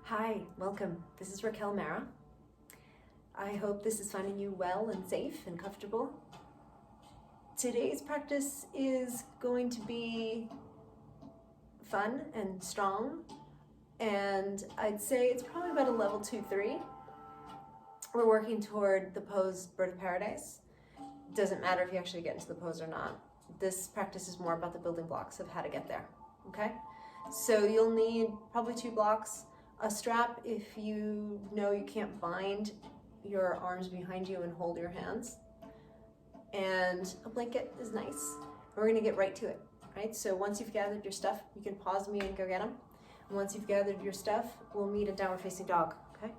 Hi, welcome. This is Raquel Mara. I hope this is finding you well and safe and comfortable. Today's practice is going to be fun and strong, and I'd say it's probably about a level 2-3. We're working toward the pose Bird of Paradise. Doesn't matter if you actually get into the pose or not. This practice is more about the building blocks of how to get there, okay? So you'll need probably 2 blocks, a strap if you know you can't bind your arms behind you and hold your hands, and a blanket is nice. We're gonna get right to it, right? So once you've gathered your stuff, you can pause me and go get them. And once you've gathered your stuff, we'll meet a downward facing dog, okay?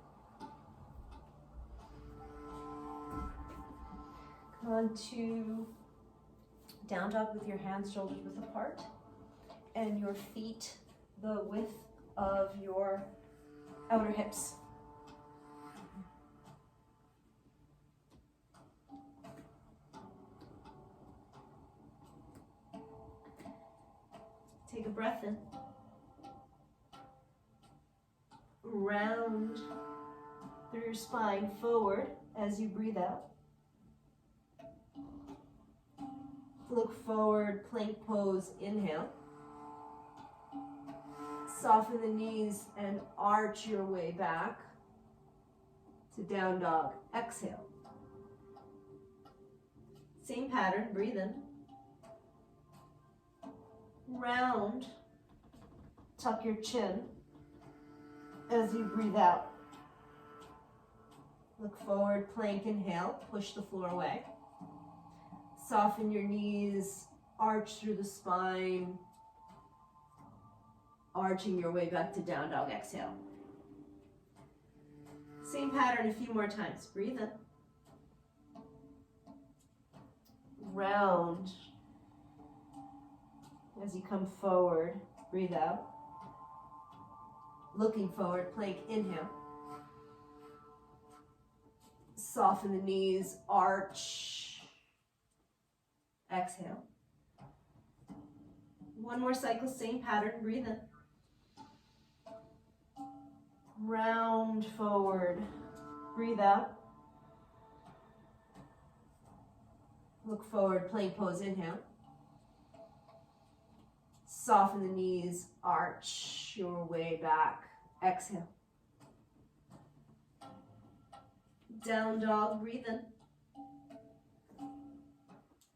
Come on to down dog with your hands shoulders width apart and your feet the width of your outer hips. Take a breath in. Round through your spine forward as you breathe out. Look forward, plank pose, inhale. Soften the knees and arch your way back to down dog. Exhale. Same pattern, breathe in. Round, tuck your chin as you breathe out. Look forward, plank, inhale, push the floor away. Soften your knees, arch through the spine, arching your way back to down dog, exhale. Same pattern a few more times. Breathe in. Round. As you come forward, breathe out. Looking forward, plank, inhale. Soften the knees, arch. Exhale. One more cycle, same pattern, breathe in. Round forward, breathe out. Look forward, plank pose, inhale. Soften the knees, arch your way back, exhale. Down dog, breathe in.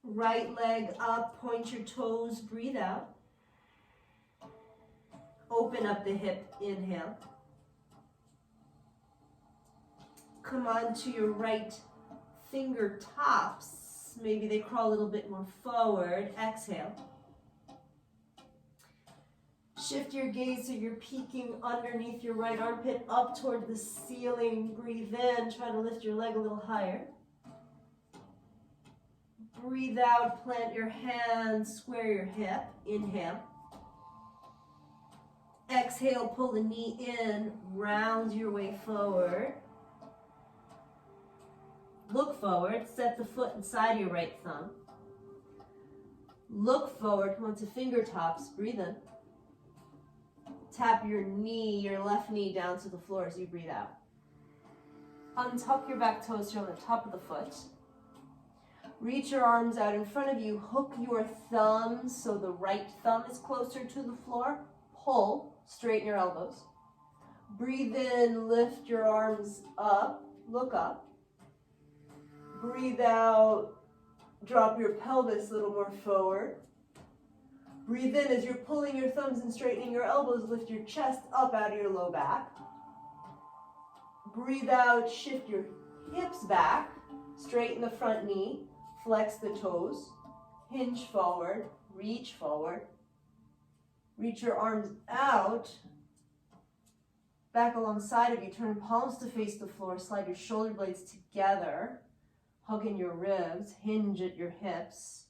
Right leg up, point your toes, breathe out. Open up the hip, inhale. Come on to your right fingertips. Maybe they crawl a little bit more forward, exhale. Shift your gaze so you're peeking underneath your right armpit up toward the ceiling. Breathe in, try to lift your leg a little higher. Breathe out, plant your hands, square your hip, inhale. Exhale, pull the knee in, round your way forward. Look forward, set the foot inside your right thumb. Look forward, come onto fingertips, breathe in. Tap your knee, your left knee down to the floor as you breathe out. Untuck your back toes here on the top of the foot. Reach your arms out in front of you. Hook your thumbs so the right thumb is closer to the floor. Pull, straighten your elbows. Breathe in, lift your arms up, look up. Breathe out, drop your pelvis a little more forward. Breathe in as you're pulling your thumbs and straightening your elbows, lift your chest up out of your low back. Breathe out, shift your hips back, straighten the front knee, flex the toes, hinge forward, reach forward. Reach your arms out, back alongside of you, turn palms to face the floor, slide your shoulder blades together, hug in your ribs, hinge at your hips.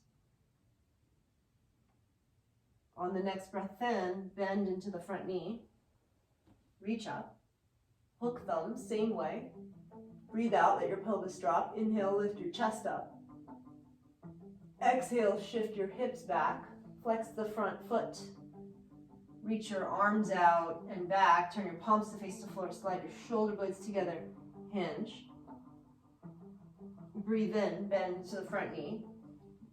On the next breath in, bend into the front knee, reach up, hook thumbs, same way. Breathe out, let your pelvis drop. Inhale, lift your chest up. Exhale, shift your hips back, flex the front foot. Reach your arms out and back. Turn your palms to face the floor. Slide your shoulder blades together. Hinge. Breathe in, bend to the front knee.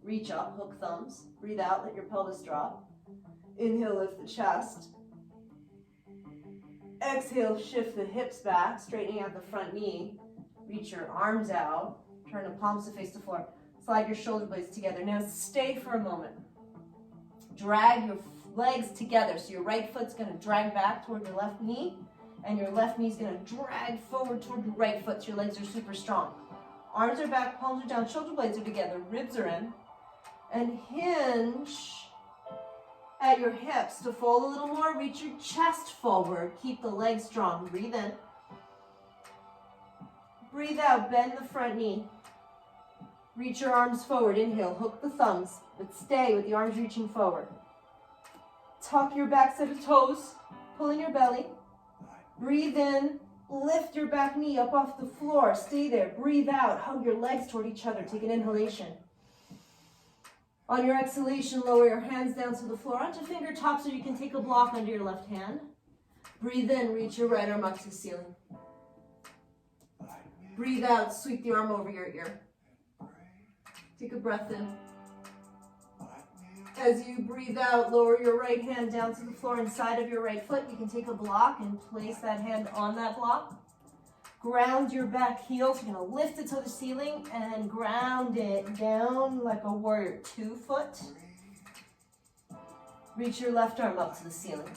Reach up, hook thumbs. Breathe out, let your pelvis drop. Inhale, lift the chest. Exhale, shift the hips back, straightening out the front knee. Reach your arms out. Turn the palms to face the floor. Slide your shoulder blades together. Now stay for a moment. Drag your legs together. So your right foot's going to drag back toward your left knee, and your left knee's going to drag forward toward your right foot so your legs are super strong. Arms are back, palms are down, shoulder blades are together, ribs are in. And hinge at your hips. To fold a little more, reach your chest forward. Keep the legs strong. Breathe in. Breathe out, bend the front knee. Reach your arms forward. Inhale, hook the thumbs, but stay with the arms reaching forward. Tuck your back set of toes. Pull in your belly. Breathe in. Lift your back knee up off the floor. Stay there. Breathe out. Hug your legs toward each other. Take an inhalation. On your exhalation, lower your hands down to the floor onto fingertips, so you can take a block under your left hand. Breathe in. Reach your right arm up to the ceiling. Breathe out. Sweep the arm over your ear. Take a breath in. As you breathe out, lower your right hand down to the floor inside of your right foot. You can take a block and place that hand on that block. Ground your back heel. So you're going to lift it to the ceiling and ground it down like a warrior 2 foot. Reach your left arm up to the ceiling.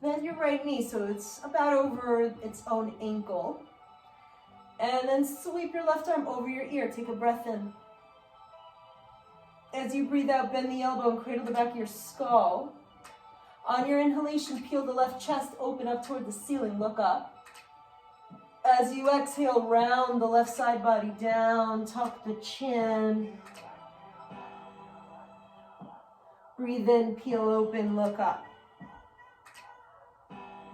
Bend your right knee so it's about over its own ankle. And then sweep your left arm over your ear. Take a breath in. As you breathe out, bend the elbow and cradle the back of your skull. On your inhalation, peel the left chest, open up toward the ceiling, look up. As you exhale, round the left side body down, tuck the chin. Breathe in, peel open, look up.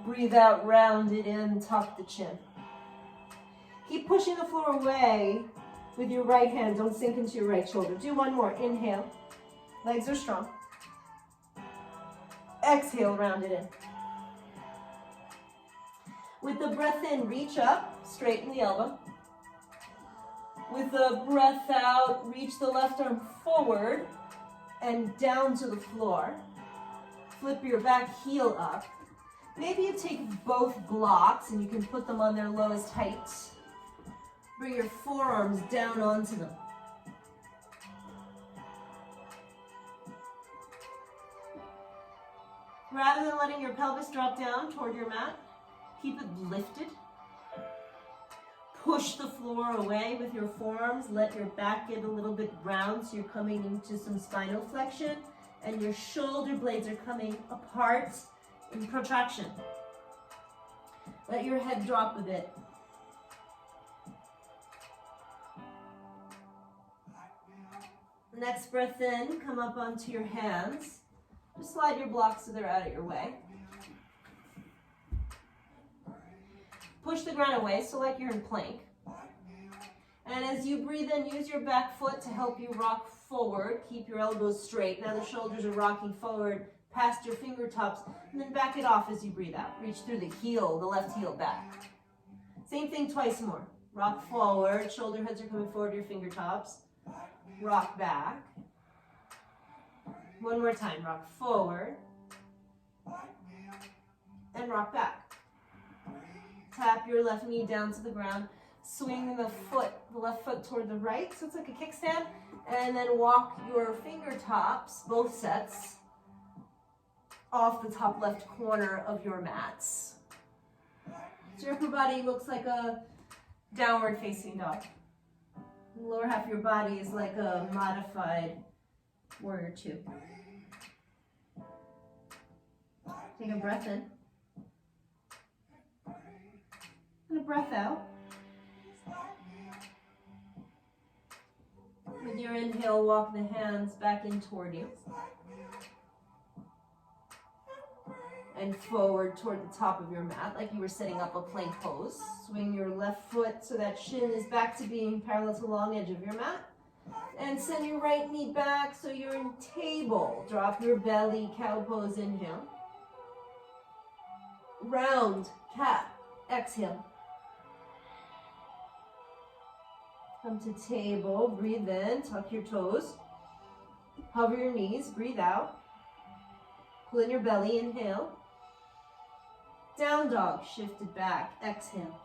Breathe out, round it in, tuck the chin. Keep pushing the floor away with your right hand. Don't sink into your right shoulder. Do one more. Inhale. Legs are strong. Exhale, round it in. With the breath in, reach up, straighten the elbow. With the breath out, reach the left arm forward and down to the floor. Flip your back heel up. Maybe you take both blocks and you can put them on their lowest height. Bring your forearms down onto them. Rather than letting your pelvis drop down toward your mat, keep it lifted. Push the floor away with your forearms. Let your back get a little bit round so you're coming into some spinal flexion and your shoulder blades are coming apart in protraction. Let your head drop a bit. Next breath in, come up onto your hands. Just slide your blocks so they're out of your way. Push the ground away, so like you're in plank. And as you breathe in, use your back foot to help you rock forward. Keep your elbows straight. Now the shoulders are rocking forward past your fingertips, and then back it off as you breathe out. Reach through the heel, the left heel back. Same thing twice more. Rock forward, shoulder heads are coming forward to your fingertips. Rock back. One more time, rock forward. And rock back. Tap your left knee down to the ground. Swing the left foot toward the right, so it's like a kickstand. And then walk your fingertips, both sets, off the top left corner of your mats. So your upper body looks like a downward facing dog. The lower half of your body is like a modified warrior 2. Take a breath in. And a breath out. With your inhale, walk the hands back in toward you. And forward toward the top of your mat, like you were setting up a plank pose. Swing your left foot so that shin is back to being parallel to the long edge of your mat. And send your right knee back so you're in table. Drop your belly, cow pose, inhale. Round, cat, exhale. Come to table, breathe in, tuck your toes. Hover your knees, breathe out. Pull in your belly, inhale. Down dog, shifted back, exhale.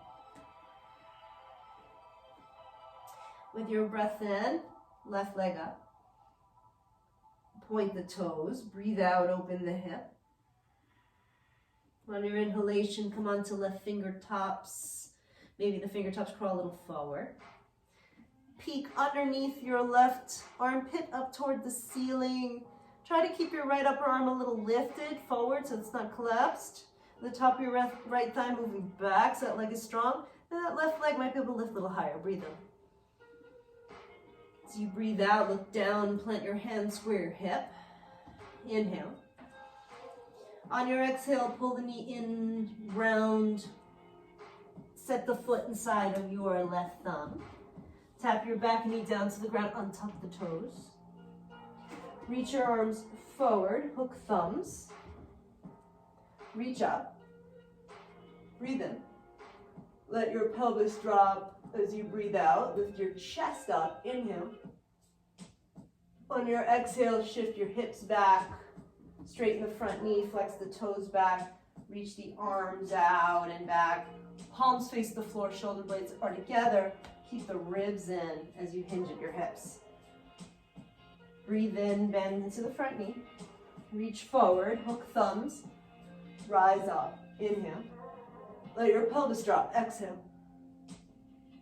With your breath in, left leg up. Point the toes, breathe out, open the hip. On your inhalation, come onto left fingertips. Maybe the fingertips crawl a little forward. Peek underneath your left armpit up toward the ceiling. Try to keep your right upper arm a little lifted forward so it's not collapsed. The top of your right thigh moving back so that leg is strong. And that left leg might be able to lift a little higher. Breathe in. As you breathe out, look down, plant your hand, square your hip. Inhale. On your exhale, pull the knee in, round. Set the foot inside of your left thumb. Tap your back knee down to the ground, untuck the toes. Reach your arms forward, hook thumbs. Reach up. Breathe in. Let your pelvis drop as you breathe out. Lift your chest up, inhale. On your exhale, shift your hips back. Straighten the front knee, flex the toes back. Reach the arms out and back. Palms face the floor, shoulder blades are together. Keep the ribs in as you hinge at your hips. Breathe in, bend into the front knee. Reach forward, hook thumbs. Rise up, inhale. Let your pelvis drop, exhale.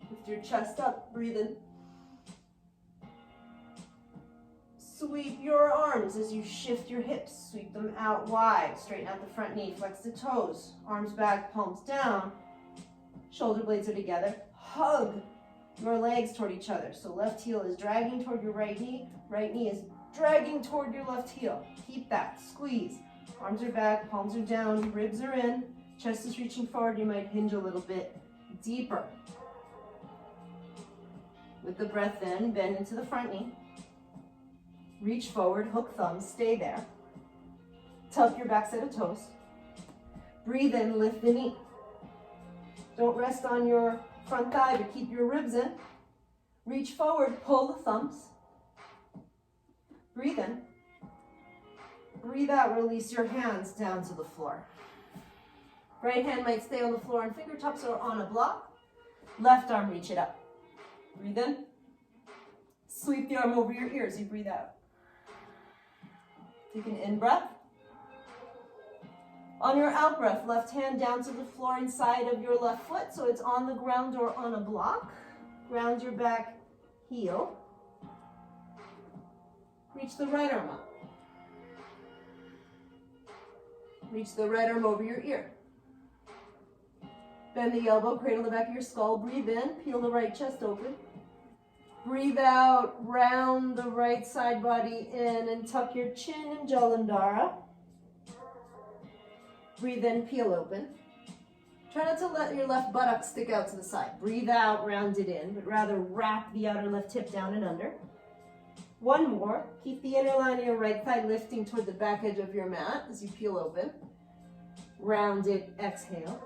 Lift your chest up, breathe in. Sweep your arms as you shift your hips. Sweep them out wide. Straighten out the front knee, flex the toes. Arms back, palms down. Shoulder blades are together. Hug your legs toward each other. So left heel is dragging toward your right knee is dragging toward your left heel. Keep that, squeeze. Arms are back, palms are down, ribs are in, chest is reaching forward, you might hinge a little bit deeper. With the breath in, bend into the front knee. Reach forward, hook thumbs, stay there. Tuck your back set of toes. Breathe in, lift the knee. Don't rest on your front thigh, but keep your ribs in. Reach forward, pull the thumbs. Breathe in. Breathe out, release your hands down to the floor. Right hand might stay on the floor and fingertips are on a block. Left arm, reach it up. Breathe in. Sweep the arm over your ears, you breathe out. Take an in breath. On your out breath, left hand down to the floor inside of your left foot so it's on the ground or on a block. Ground your back heel. Reach the right arm up. Reach the right arm over your ear. Bend the elbow, cradle the back of your skull. Breathe in, peel the right chest open. Breathe out, round the right side body in and tuck your chin in Jalandhara. Breathe in, peel open. Try not to let your left buttock stick out to the side. Breathe out, round it in, but rather wrap the outer left hip down and under. One more. Keep the inner line of your right thigh lifting toward the back edge of your mat as you peel open. Round it, exhale.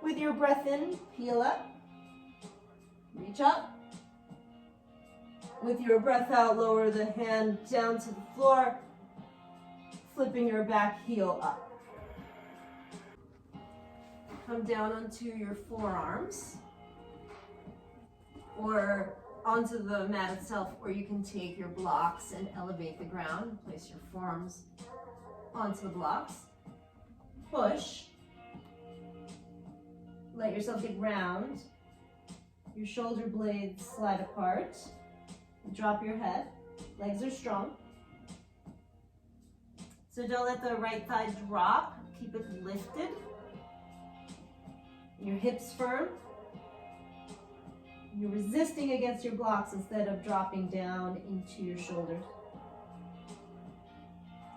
With your breath in, peel up. Reach up. With your breath out, lower the hand down to the floor, flipping your back heel up. Come down onto your forearms or onto the mat itself, or you can take your blocks and elevate the ground. Place your forearms onto the blocks. Push. Let yourself get round. Your shoulder blades slide apart. Drop your head. Legs are strong. So don't let the right thigh drop. Keep it lifted. Your hips firm. You're resisting against your blocks instead of dropping down into your shoulders.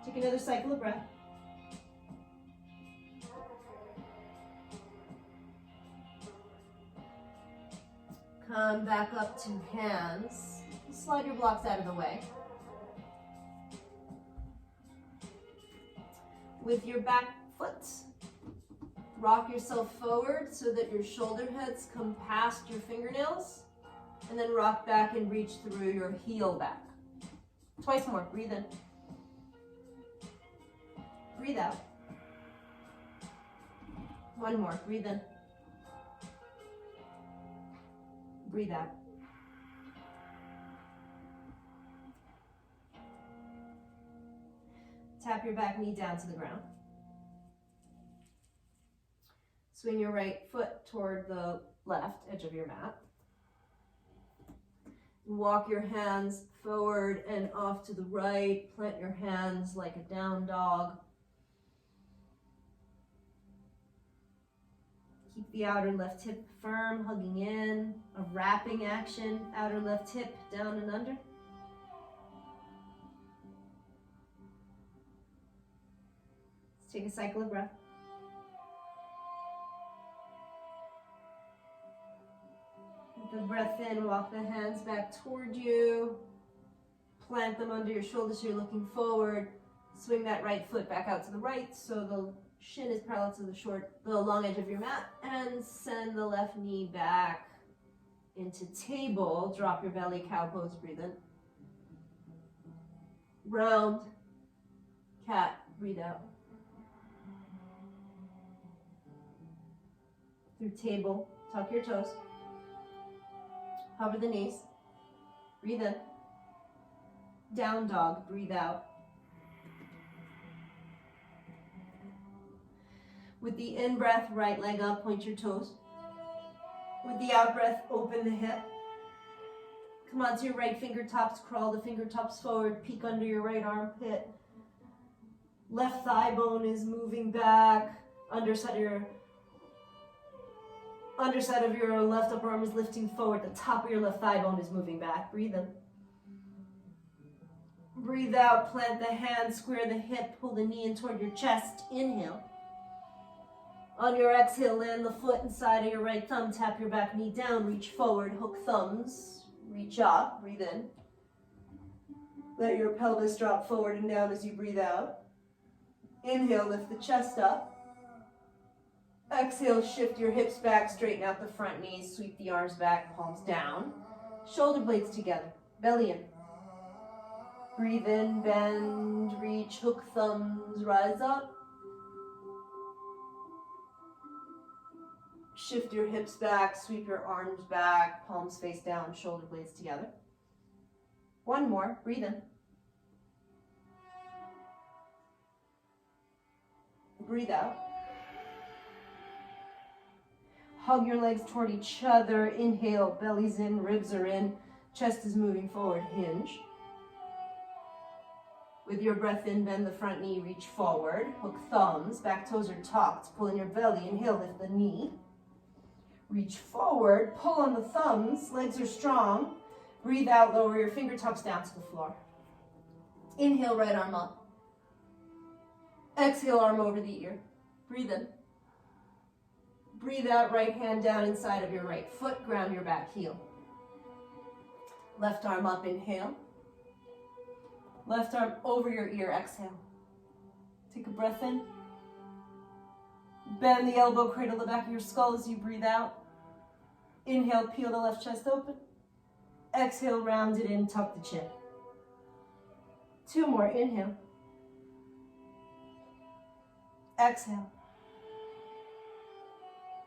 Take another cycle of breath. Come back up to hands. Slide your blocks out of the way. With your back foot, rock yourself forward so that your shoulder heads come past your fingernails, and then rock back and reach through your heel back. Twice more. Breathe in. Breathe out. One more. Breathe in. Breathe out. Tap your back knee down to the ground. Swing your right foot toward the left edge of your mat. Walk your hands forward and off to the right. Plant your hands like a down dog. Keep the outer left hip firm, hugging in. A wrapping action, outer left hip down and under. Let's take a cycle of breath. With the breath in, walk the hands back toward you. Plant them under your shoulders so you're looking forward. Swing that right foot back out to the right so the shin is parallel to the long edge of your mat, and send the left knee back into table. Drop your belly, cow pose, breathe in. Round, cat, breathe out. Through table, tuck your toes. Hover the knees. Breathe in. Down dog, breathe out. With the in-breath, right leg up, point your toes. With the out-breath, open the hip. Come onto your right fingertips, crawl the fingertips forward, peek under your right armpit. Left thigh bone is moving back. Underside of your left upper arm is lifting forward. The top of your left thigh bone is moving back. Breathe in. Breathe out, plant the hand, square the hip, pull the knee in toward your chest. Inhale. On your exhale, land the foot inside of your right thumb. Tap your back knee down, reach forward, hook thumbs, reach up, breathe in. Let your pelvis drop forward and down as you breathe out. Inhale, lift the chest up. Exhale, shift your hips back, straighten out the front knees, sweep the arms back, palms down. Shoulder blades together, belly in. Breathe in, bend, reach, hook thumbs, rise up. Shift your hips back, sweep your arms back, palms face down, shoulder blades together. One more, breathe in. Breathe out. Hug your legs toward each other. Inhale, belly's in, ribs are in, chest is moving forward, hinge. With your breath in, bend the front knee, reach forward, hook thumbs, back toes are tucked, pull in your belly, inhale, lift the knee. Reach forward, pull on the thumbs, legs are strong. Breathe out, lower your fingertips down to the floor. Inhale, right arm up. Exhale, arm over the ear. Breathe in. Breathe out, right hand down inside of your right foot, ground your back heel. Left arm up, inhale. Left arm over your ear, exhale. Take a breath in. Bend the elbow, cradle the back of your skull as you breathe out. Inhale, peel the left chest open. Exhale, round it in, tuck the chin. Two more, inhale. Exhale.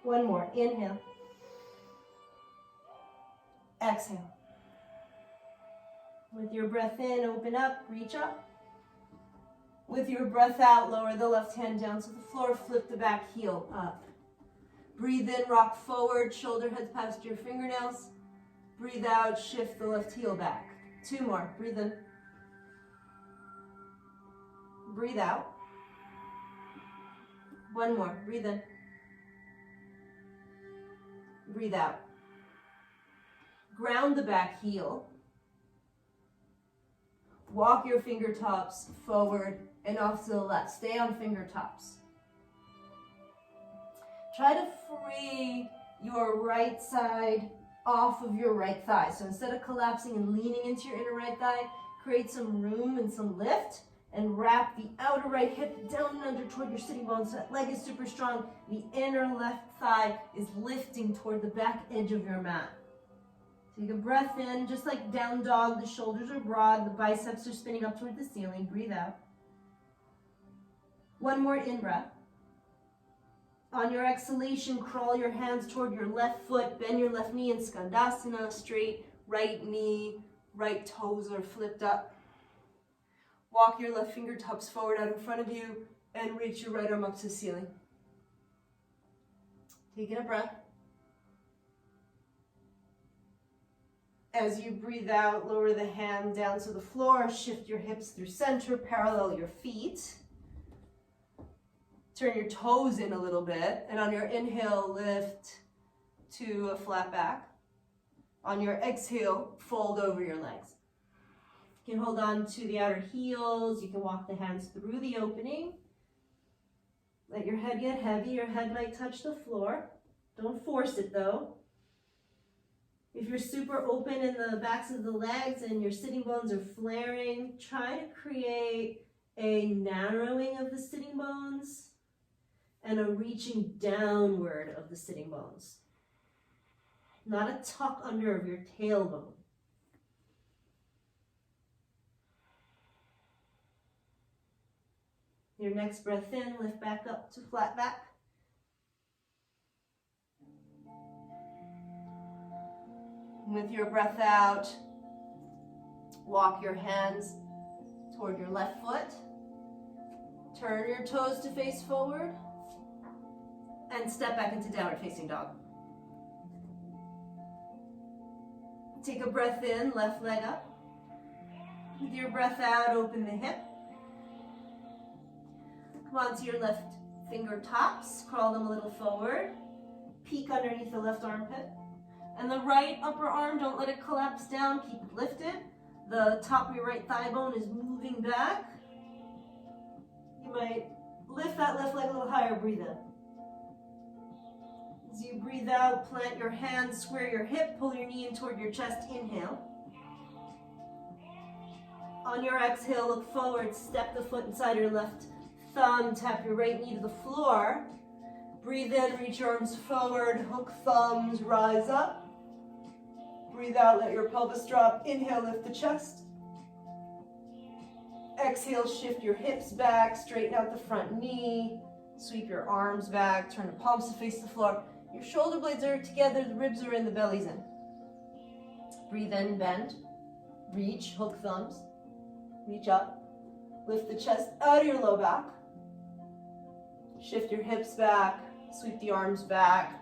One more, inhale. Exhale. With your breath in, open up, reach up. With your breath out, lower the left hand down to the floor, flip the back heel up. Breathe in, rock forward, shoulder heads past your fingernails. Breathe out, shift the left heel back. Two more, breathe in. Breathe out. One more, breathe in. Breathe out. Ground the back heel. Walk your fingertips forward and off to the left. Stay on fingertips. Try to free your right side off of your right thigh. So instead of collapsing and leaning into your inner right thigh, create some room and some lift, and wrap the outer right hip down and under toward your sitting bones so that leg is super strong. The inner left thigh is lifting toward the back edge of your mat. Take a breath in, just like down dog, the shoulders are broad, the biceps are spinning up toward the ceiling. Breathe out. One more in breath. On your exhalation, crawl your hands toward your left foot, bend your left knee in Skandasana, straight right knee, right toes are flipped up. Walk your left fingertips forward out in front of you and reach your right arm up to the ceiling. Taking a breath. As you breathe out, lower the hand down to the floor, shift your hips through center, parallel your feet. Turn your toes in a little bit, and on your inhale, lift to a flat back. On your exhale, fold over your legs. You can hold on to the outer heels. You can walk the hands through the opening. Let your head get heavy. Your head might touch the floor. Don't force it though. If you're super open in the backs of the legs and your sitting bones are flaring, try to create a narrowing of the sitting bones and a reaching downward of the sitting bones. Not a tuck under of your tailbone. Your next breath in, lift back up to flat back. With your breath out, walk your hands toward your left foot. Turn your toes to face forward and step back into downward facing dog. Take a breath in, left leg up. With your breath out, open the hip. Come onto your left fingertips, crawl them a little forward. Peek underneath the left armpit. And the right upper arm, don't let it collapse down, keep it lifted. The top of your right thigh bone is moving back. You might lift that left leg a little higher, breathe in. As you breathe out, plant your hands, square your hip, pull your knee in toward your chest, inhale. On your exhale, look forward, step the foot inside your left thumb, tap your right knee to the floor. Breathe in, reach your arms forward, hook thumbs, rise up. Breathe out, let your pelvis drop. Inhale, lift the chest. Exhale, shift your hips back, straighten out the front knee, sweep your arms back, turn the palms to face the floor. Your shoulder blades are together, the ribs are in, the belly's in. Breathe in, bend, reach, hook thumbs, reach up, lift the chest out of your low back. Shift your hips back, sweep the arms back,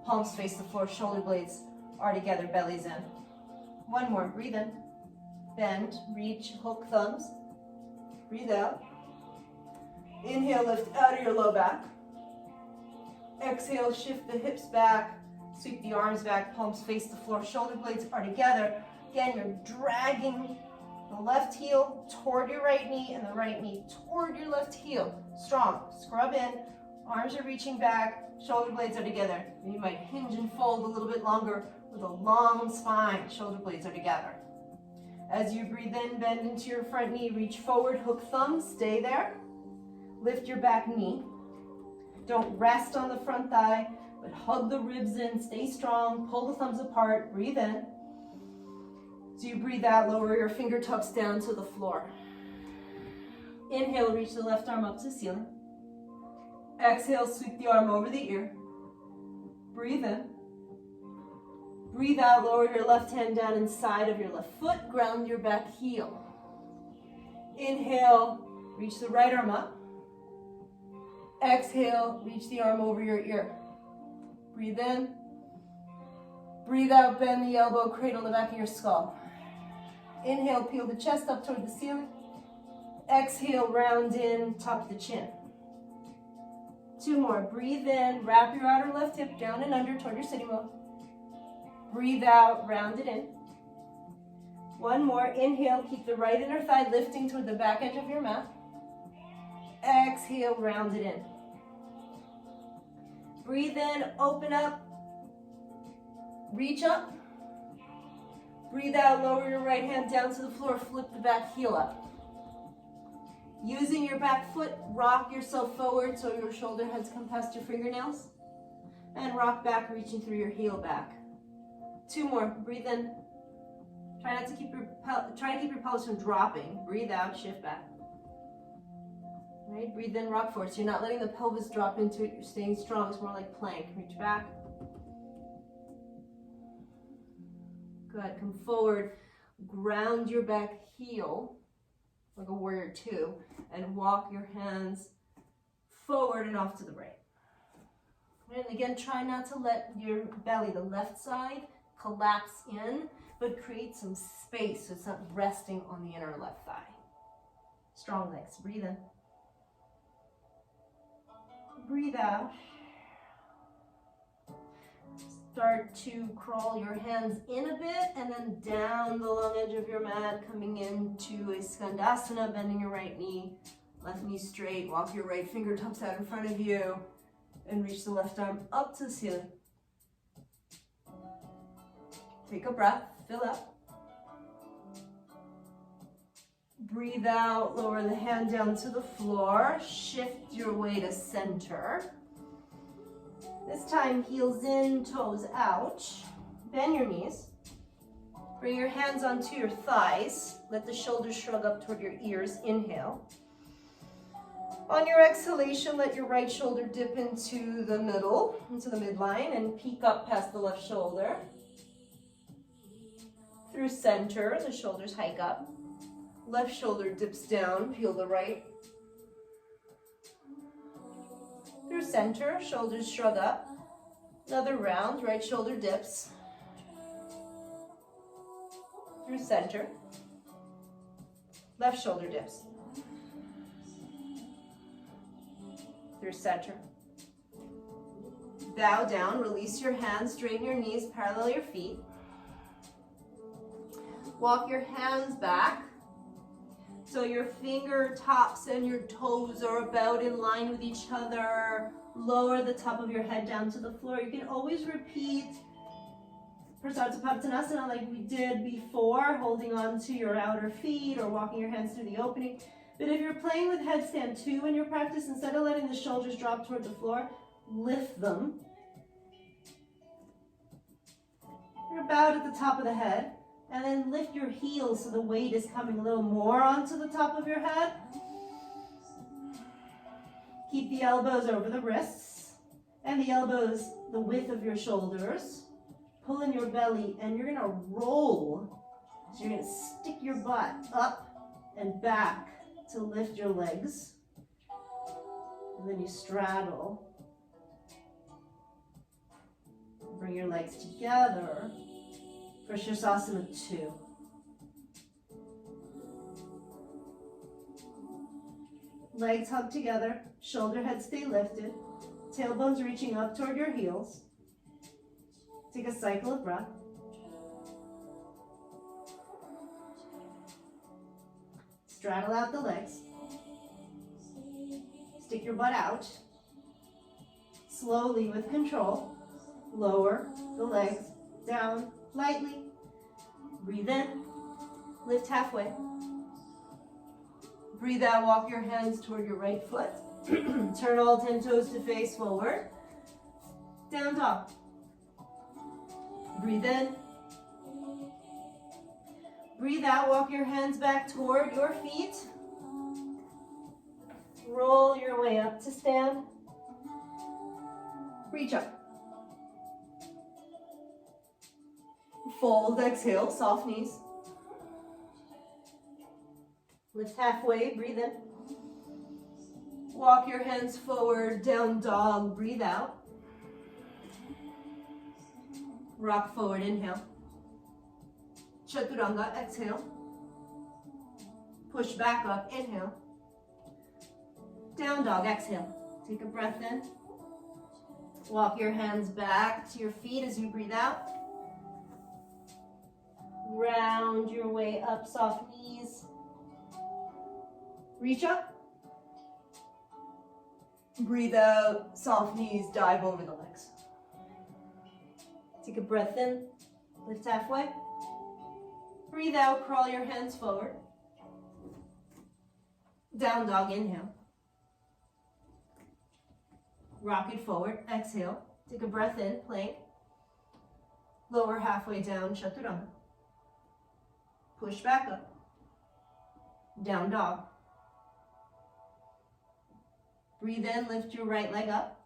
palms face the floor, shoulder blades are together, belly's in. One more, breathe in, bend, reach, hook thumbs, breathe out. Inhale, lift out of your low back. Exhale, shift the hips back, sweep the arms back, palms face the floor, shoulder blades are together. Again, you're dragging the left heel toward your right knee and the right knee toward your left heel. Strong, scrub in, arms are reaching back, shoulder blades are together. And you might hinge and fold a little bit longer with a long spine, shoulder blades are together. As you breathe in, bend into your front knee, reach forward, hook thumbs, stay there. Lift your back knee. Don't rest on the front thigh, but hug the ribs in, stay strong, pull the thumbs apart, breathe in. As you breathe out, lower your fingertips down to the floor. Inhale, reach the left arm up to the ceiling. Exhale, sweep the arm over the ear. Breathe in. Breathe out, lower your left hand down inside of your left foot, ground your back heel. Inhale, reach the right arm up. Exhale, reach the arm over your ear. Breathe in. Breathe out, bend the elbow, cradle the back of your skull. Inhale, peel the chest up toward the ceiling. Exhale, round in, tuck the chin. Two more. Breathe in, wrap your outer left hip down and under toward your sitting bone. Breathe out, round it in. One more. Inhale, keep the right inner thigh lifting toward the back edge of your mat. Exhale, round it in. Breathe in, open up. Reach up. Breathe out, lower your right hand down to the floor, flip the back heel up. Using your back foot, rock yourself forward so your shoulder heads come past your fingernails. And rock back, reaching through your heel back. 2 more, breathe in. Try to keep your pelvis from dropping. Breathe out, shift back. Right, breathe in, rock forward. So you're not letting the pelvis drop into it, you're staying strong. It's more like plank. Reach back. Good, come forward, ground your back heel, like a warrior 2, and walk your hands forward and off to the right. And again, try not to let your belly, the left side, collapse in, but create some space so it's not resting on the inner left thigh. Strong legs, breathe in. Breathe out. Start to crawl your hands in a bit and then down the long edge of your mat, coming into a Skandasana, bending your right knee, left knee straight, walk your right fingertips out in front of you, and reach the left arm up to the ceiling. Take a breath, fill up. Breathe out, lower the hand down to the floor, shift your way to center. This time, heels in, toes out. Bend your knees. Bring your hands onto your thighs. Let the shoulders shrug up toward your ears. Inhale. On your exhalation, let your right shoulder dip into the middle, into the midline, and peek up past the left shoulder. Through center, the shoulders hike up. Left shoulder dips down, peel the right. Through center, shoulders shrug up. Another round, right shoulder dips. Through center. Left shoulder dips. Through center. Bow down, release your hands, straighten your knees, parallel your feet. Walk your hands back. So your fingertips and your toes are about in line with each other. Lower the top of your head down to the floor. You can always repeat Prasartha like we did before, holding on to your outer feet or walking your hands through the opening. But if you're playing with headstand 2 in your practice, instead of letting the shoulders drop toward the floor, lift them. You're bowed at the top of the head. And then lift your heels so the weight is coming a little more onto the top of your head. Keep the elbows over the wrists and the elbows the width of your shoulders. Pull in your belly and you're gonna roll. So you're gonna stick your butt up and back to lift your legs. And then you straddle. Bring your legs together. For Sirsasana 2. Legs hug together, shoulder heads stay lifted, tailbones reaching up toward your heels. Take a cycle of breath. Straddle out the legs. Stick your butt out. Slowly with control, lower the legs down. Lightly. Breathe in. Lift halfway. Breathe out. Walk your hands toward your right foot. Turn all 10 toes to face forward. Down dog. Breathe in. Breathe out. Walk your hands back toward your feet. Roll your way up to stand. Reach up. Fold, exhale, soft knees. Lift halfway, breathe in. Walk your hands forward, down dog, breathe out. Rock forward, inhale. Chaturanga, exhale. Push back up, inhale. Down dog, exhale. Take a breath in. Walk your hands back to your feet as you breathe out. Round your way up, soft knees. Reach up. Breathe out, soft knees, dive over the legs. Take a breath in, lift halfway. Breathe out, crawl your hands forward. Down dog, inhale. Rock it forward, exhale. Take a breath in, plank. Lower halfway down, chaturanga. Push back up. Down dog. Breathe in, lift your right leg up.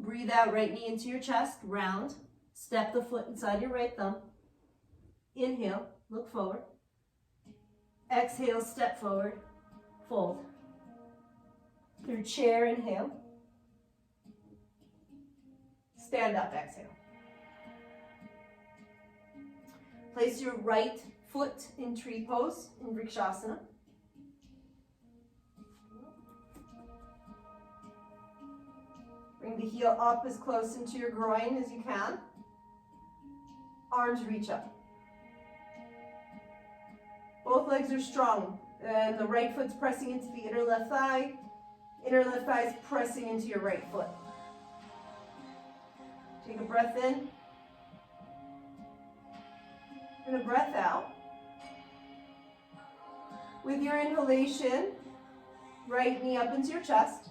Breathe out, right knee into your chest, round. Step the foot inside your right thumb. Inhale, look forward. Exhale, step forward, fold. Through chair, inhale. Stand up, exhale. Place your right foot in tree pose in Vrikshasana. Bring the heel up as close into your groin as you can. Arms reach up. Both legs are strong, and the right foot's pressing into the inner left thigh. Inner left thigh is pressing into your right foot. Take a breath in. And a breath out. With your inhalation, right knee up into your chest.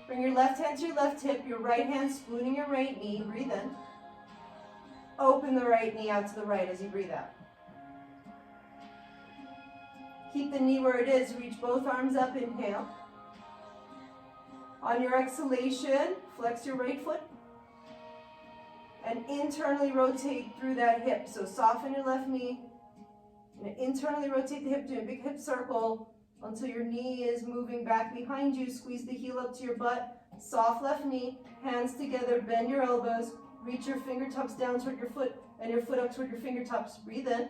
Bring your left hand to your left hip, your right hand spooning your right knee. Breathe in. Open the right knee out to the right as you breathe out. Keep the knee where it is. Reach both arms up. Inhale. On your exhalation, flex your right foot. And internally rotate through that hip. So soften your left knee. And internally rotate the hip, do a big hip circle until your knee is moving back behind you. Squeeze the heel up to your butt. Soft left knee. Hands together. Bend your elbows. Reach your fingertips down toward your foot and your foot up toward your fingertips. Breathe in.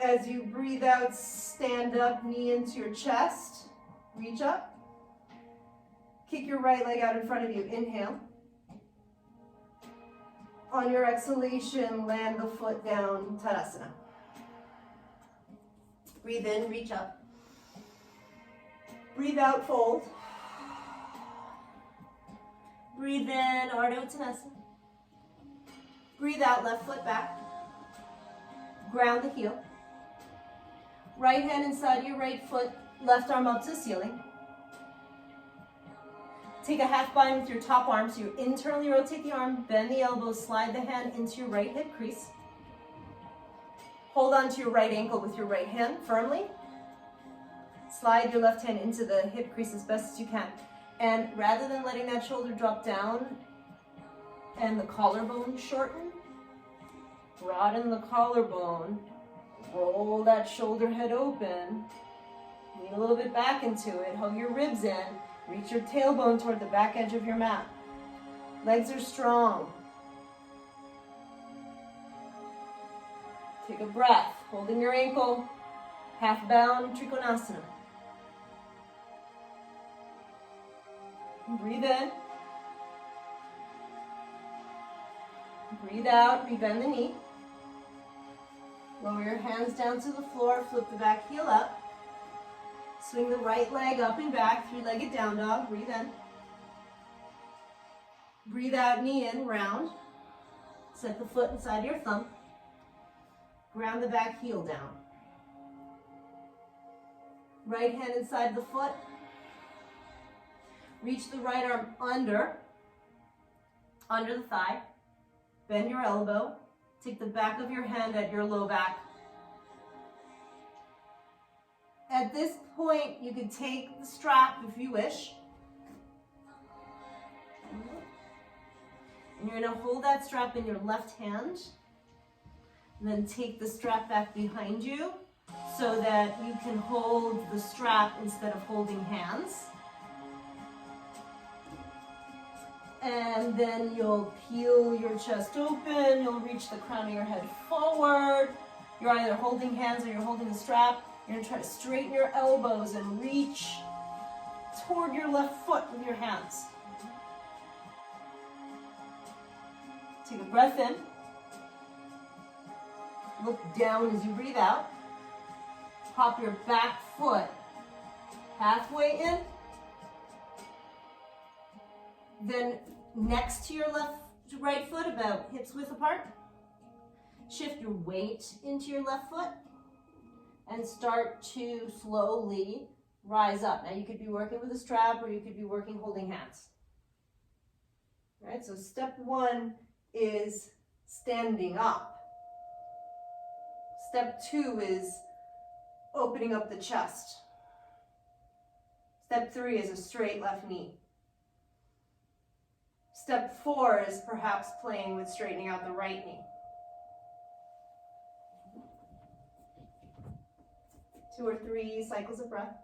As you breathe out, stand up, knee into your chest. Reach up. Kick your right leg out in front of you. Inhale. On your exhalation, land the foot down, Tadasana. Breathe in, reach up. Breathe out, fold. Breathe in, Ardha Uttanasana. Breathe out, left foot back. Ground the heel. Right hand inside your right foot, left arm up to the ceiling. Take a half bind with your top arm, so you internally rotate the arm, bend the elbow, slide the hand into your right hip crease. Hold on to your right ankle with your right hand firmly. Slide your left hand into the hip crease as best as you can. And rather than letting that shoulder drop down and the collarbone shorten, broaden the collarbone, roll that shoulder head open, lean a little bit back into it, hug your ribs in, reach your tailbone toward the back edge of your mat. Legs are strong. Take a breath, holding your ankle, half bound, Trikonasana. Breathe in. Breathe out, rebend the knee. Lower your hands down to the floor, flip the back heel up. Swing the right leg up and back, three-legged down dog. Breathe in. Breathe out, knee in, round. Set the foot inside your thumb. Ground the back heel down. Right hand inside the foot. Reach the right arm under the thigh. Bend your elbow. Take the back of your hand at your low back. At this point, you can take the strap if you wish. And you're going to hold that strap in your left hand. And then take the strap back behind you so that you can hold the strap instead of holding hands. And then you'll peel your chest open. You'll reach the crown of your head forward. You're either holding hands or you're holding the strap. You're going to try to straighten your elbows and reach toward your left foot with your hands. Take a breath in. Look down as you breathe out. Pop your back foot halfway in. Then next to your right foot, about hips width apart. Shift your weight into your left foot and start to slowly rise up. Now you could be working with a strap or you could be working holding hands. All right, so step one is standing up. Step two is opening up the chest. Step three is a straight left knee. Step four is perhaps playing with straightening out the right knee. 2 or 3 cycles of breath.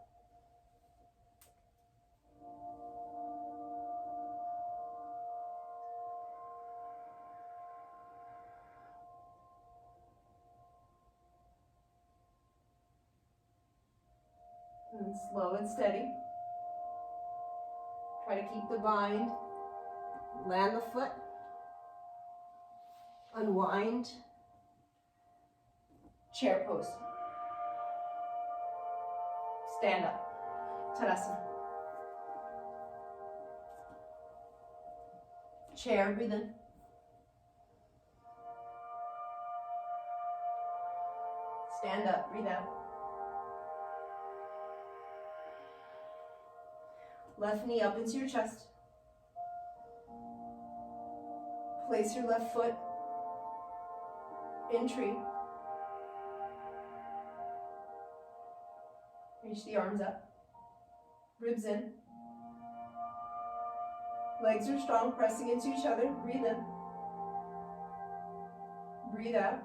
And slow and steady. Try to keep the bind. Land the foot. Unwind. Chair pose. Stand up. Tadasana. Chair, breathe in. Stand up, breathe out. Left knee up into your chest. Place your left foot in tree. Reach the arms up. Ribs in. Legs are strong, pressing into each other. Breathe in. Breathe out.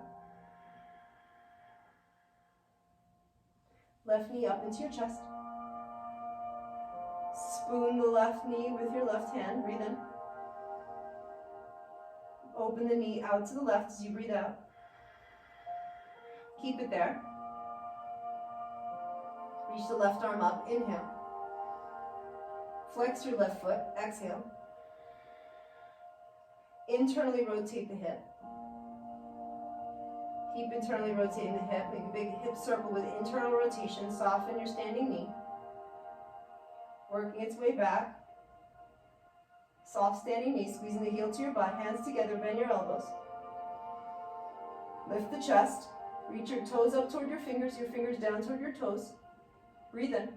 Left knee up into your chest. Spoon the left knee with your left hand. Breathe in. Open the knee out to the left as you breathe out. Keep it there. Reach the left arm up. Inhale. Flex your left foot. Exhale. Internally rotate the hip. Keep internally rotating the hip. Make a big hip circle with internal rotation. Soften your standing knee. Working its way back. Soft standing knee, squeezing the heel to your butt. Hands together, bend your elbows. Lift the chest. Reach your toes up toward your fingers down toward your toes. Breathe in.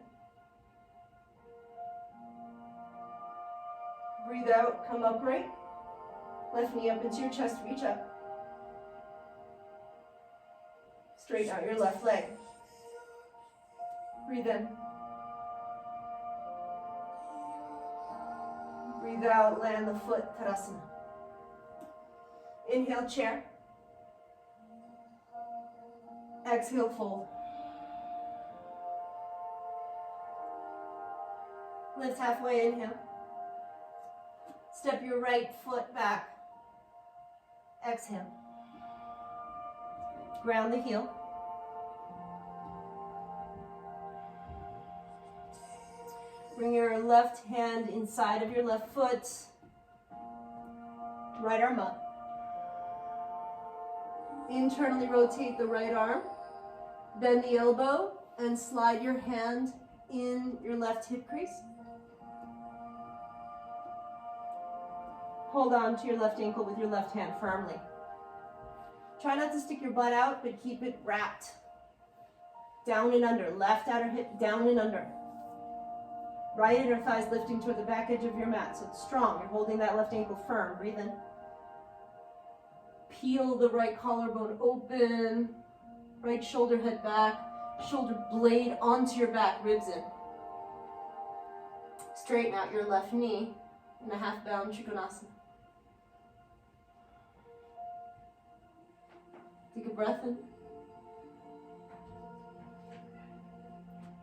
Breathe out, come upright. Left knee up into your chest, reach up. Straighten out your left leg. Breathe in. Breathe out, land the foot, Tadasana. Inhale, chair. Exhale, fold. Lift halfway, inhale. Step your right foot back. Exhale. Ground the heel. Bring your left hand inside of your left foot. Right arm up. Internally rotate the right arm. Bend the elbow and slide your hand in your left hip crease. Hold on to your left ankle with your left hand firmly. Try not to stick your butt out, but keep it wrapped. Down and under. Left outer hip down and under. Right inner thighs lifting toward the back edge of your mat, so it's strong. You're holding that left ankle firm. Breathe in. Peel the right collarbone open. Right shoulder head back. Shoulder blade onto your back. Ribs in. Straighten out your left knee in a half bound Trikonasana. Take a breath in.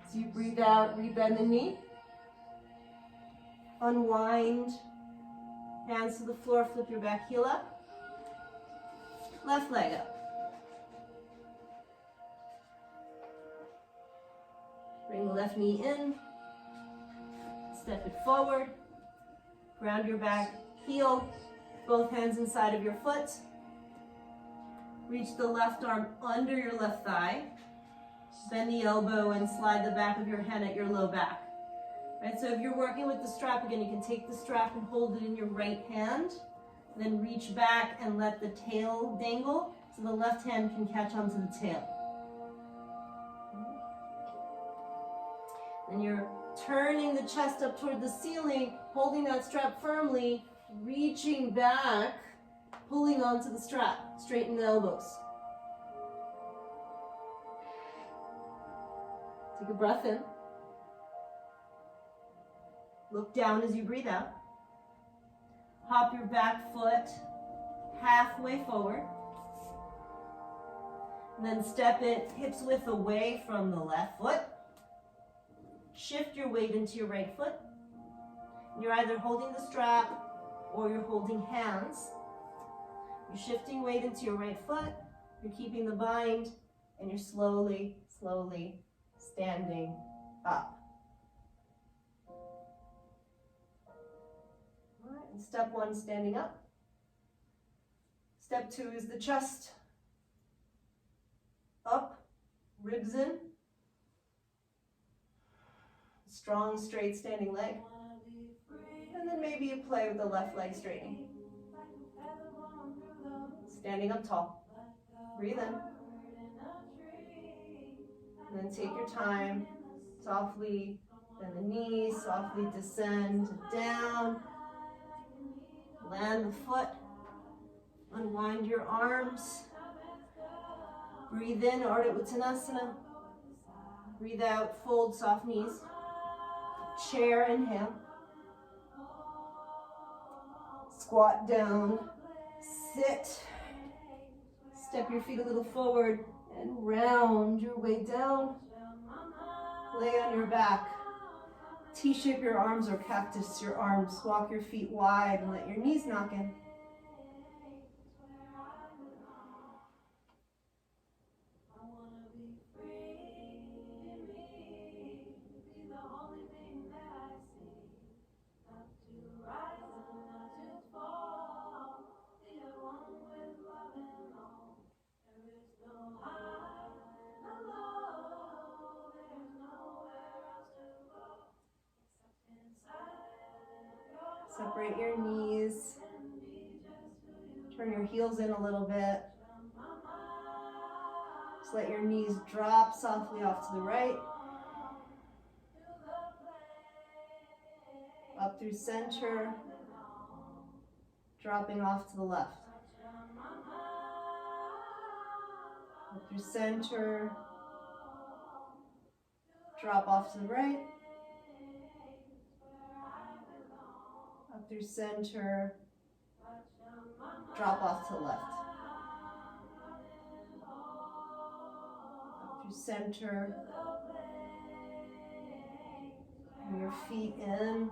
As you breathe out, rebend the knee. Unwind. Hands to the floor, flip your back heel up. Left leg up. Bring the left knee in. Step it forward. Ground your back heel. Both hands inside of your foot. Reach the left arm under your left thigh. Bend the elbow and slide the back of your hand at your low back. Right, so if you're working with the strap, again, you can take the strap and hold it in your right hand, then reach back and let the tail dangle so the left hand can catch onto the tail. Then you're turning the chest up toward the ceiling, holding that strap firmly, reaching back, pulling onto the strap, straighten the elbows. Take a breath in. Look down as you breathe out. Hop your back foot halfway forward. And then step it hips width away from the left foot. Shift your weight into your right foot. You're either holding the strap or you're holding hands. You're shifting weight into your right foot. You're keeping the bind, and you're slowly, slowly standing up. All right, and step one, standing up. Step two is the chest up, ribs in. Strong, straight, standing leg. And then maybe you play with the left leg straightening. Standing up tall. Breathe in. And then take your time. Softly bend the knees, softly descend down. Land the foot. Unwind your arms. Breathe in, Ardha Uttanasana. Breathe out, fold soft knees. Chair, inhale. Squat down. Sit. Step your feet a little forward and round your way down. Lay on your back. T-shape your arms or cactus your arms. Walk your feet wide and let your knees knock in. Separate your knees. Turn your heels in a little bit. Just let your knees drop softly off to the right. Up through center. Dropping off to the left. Up through center. Drop off to the right. Up through center, drop off to the left. Up through center, bring your feet in.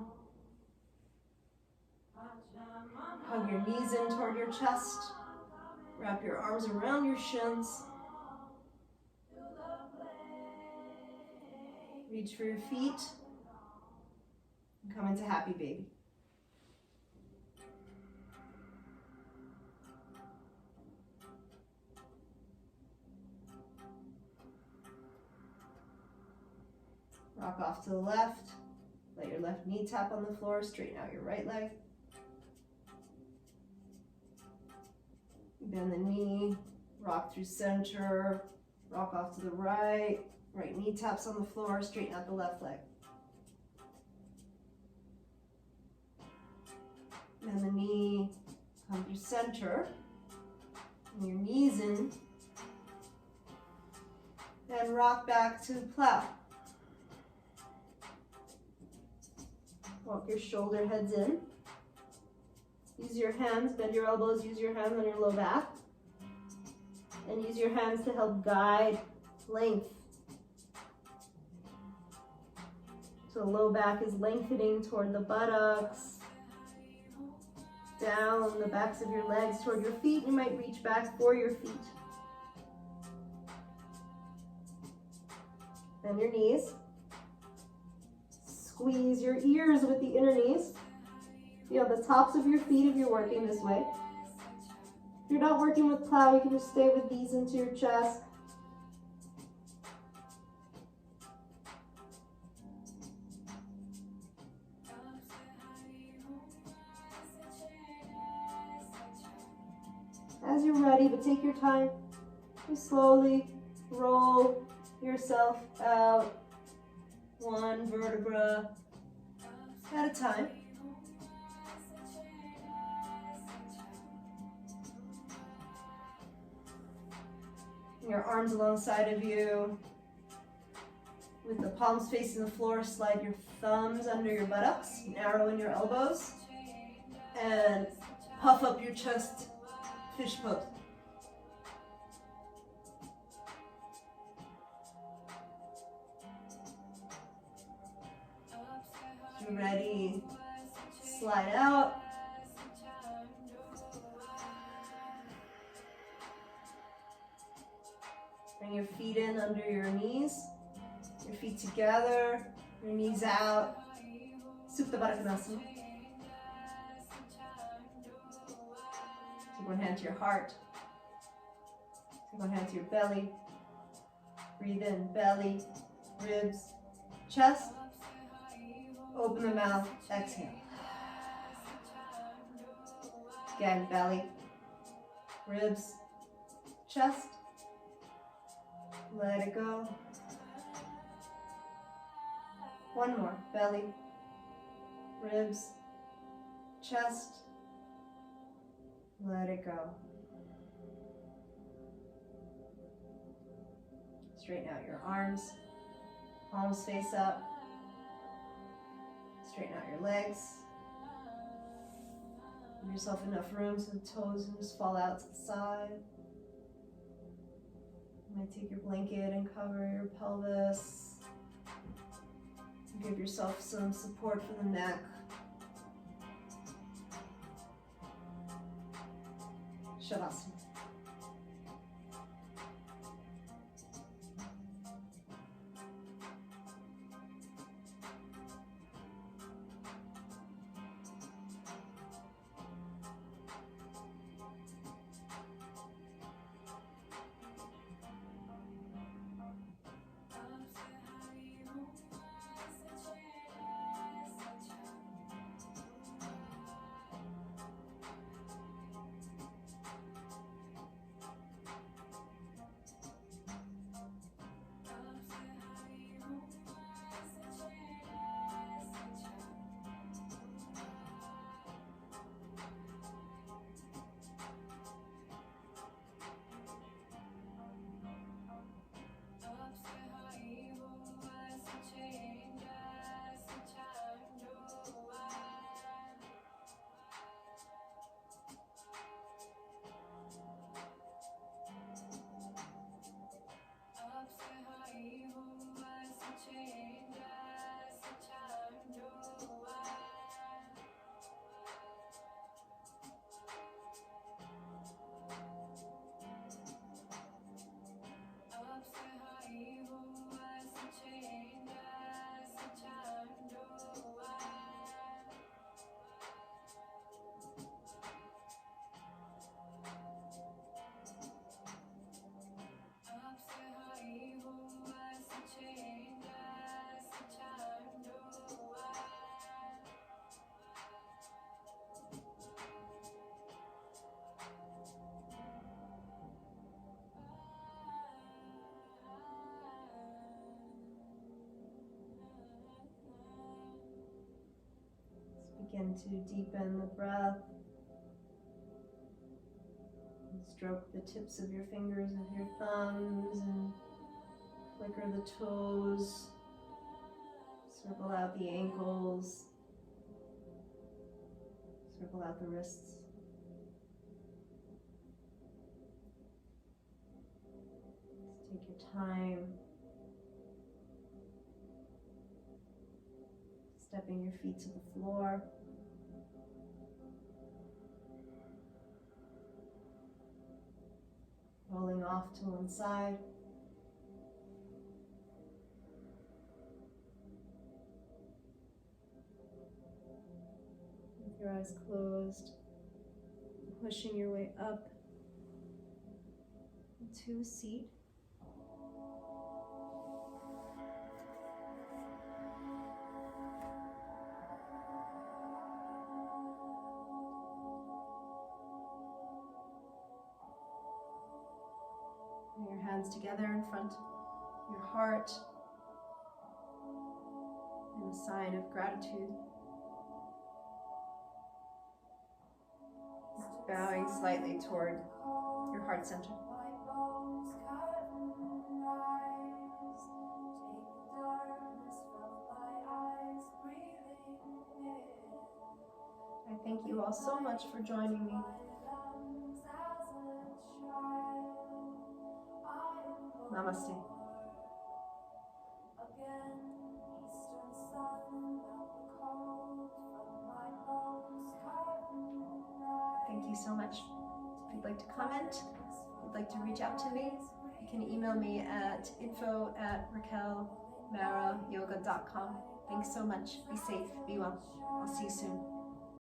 Hug your knees in toward your chest. Wrap your arms around your shins. Reach for your feet. And come into happy baby. Rock off to the left. Let your left knee tap on the floor. Straighten out your right leg. Bend the knee. Rock through center. Rock off to the right. Right knee taps on the floor. Straighten out the left leg. Bend the knee. Come through center. And your knees in. Then rock back to plow. Walk your shoulder heads in. Use your hands, bend your elbows, use your hands on your low back. And use your hands to help guide length. So the low back is lengthening toward the buttocks. Down the backs of your legs toward your feet. You might reach back for your feet. Bend your knees. Squeeze your ears with the inner knees. Feel the tops of your feet if you're working this way. If you're not working with plow, you can just stay with these into your chest. ready, but take your time. Just slowly roll yourself out, one vertebra at a time. Your arms alongside of you. With the palms facing the floor, slide your thumbs under your buttocks, narrow in your elbows, and puff up your chest, fish pose. If you're ready, slide out. Bring your feet in under your knees. Your feet together, your knees out. Supta Baddha Konasana. Take one hand to your heart. Take one hand to your belly. Breathe in, belly, ribs, chest. Open the mouth, exhale. Again, belly, ribs, chest. Let it go. One more, belly, ribs, chest. Let it go. Straighten out your arms, palms face up. Straighten out your legs. Give yourself enough room so the toes can just fall out to the side. You might take your blanket and cover your pelvis. Give yourself some support for the neck. Shavasana. Begin to deepen the breath. And stroke the tips of your fingers with your thumbs and flicker the toes. Circle out the ankles. Circle out the wrists. Just take your time. Stepping your feet to the floor. Rolling off to one side. With your eyes closed, pushing your way up to a seat. hands together in front of your heart in a sign of gratitude. Bowing slightly toward your heart center. I thank you all so much for joining me. Namaste. Thank you so much. If you'd like to comment, if you'd like to reach out to me, you can email me at info@raquelmarayoga.com. Thanks so much. Be safe. Be well. I'll see you soon.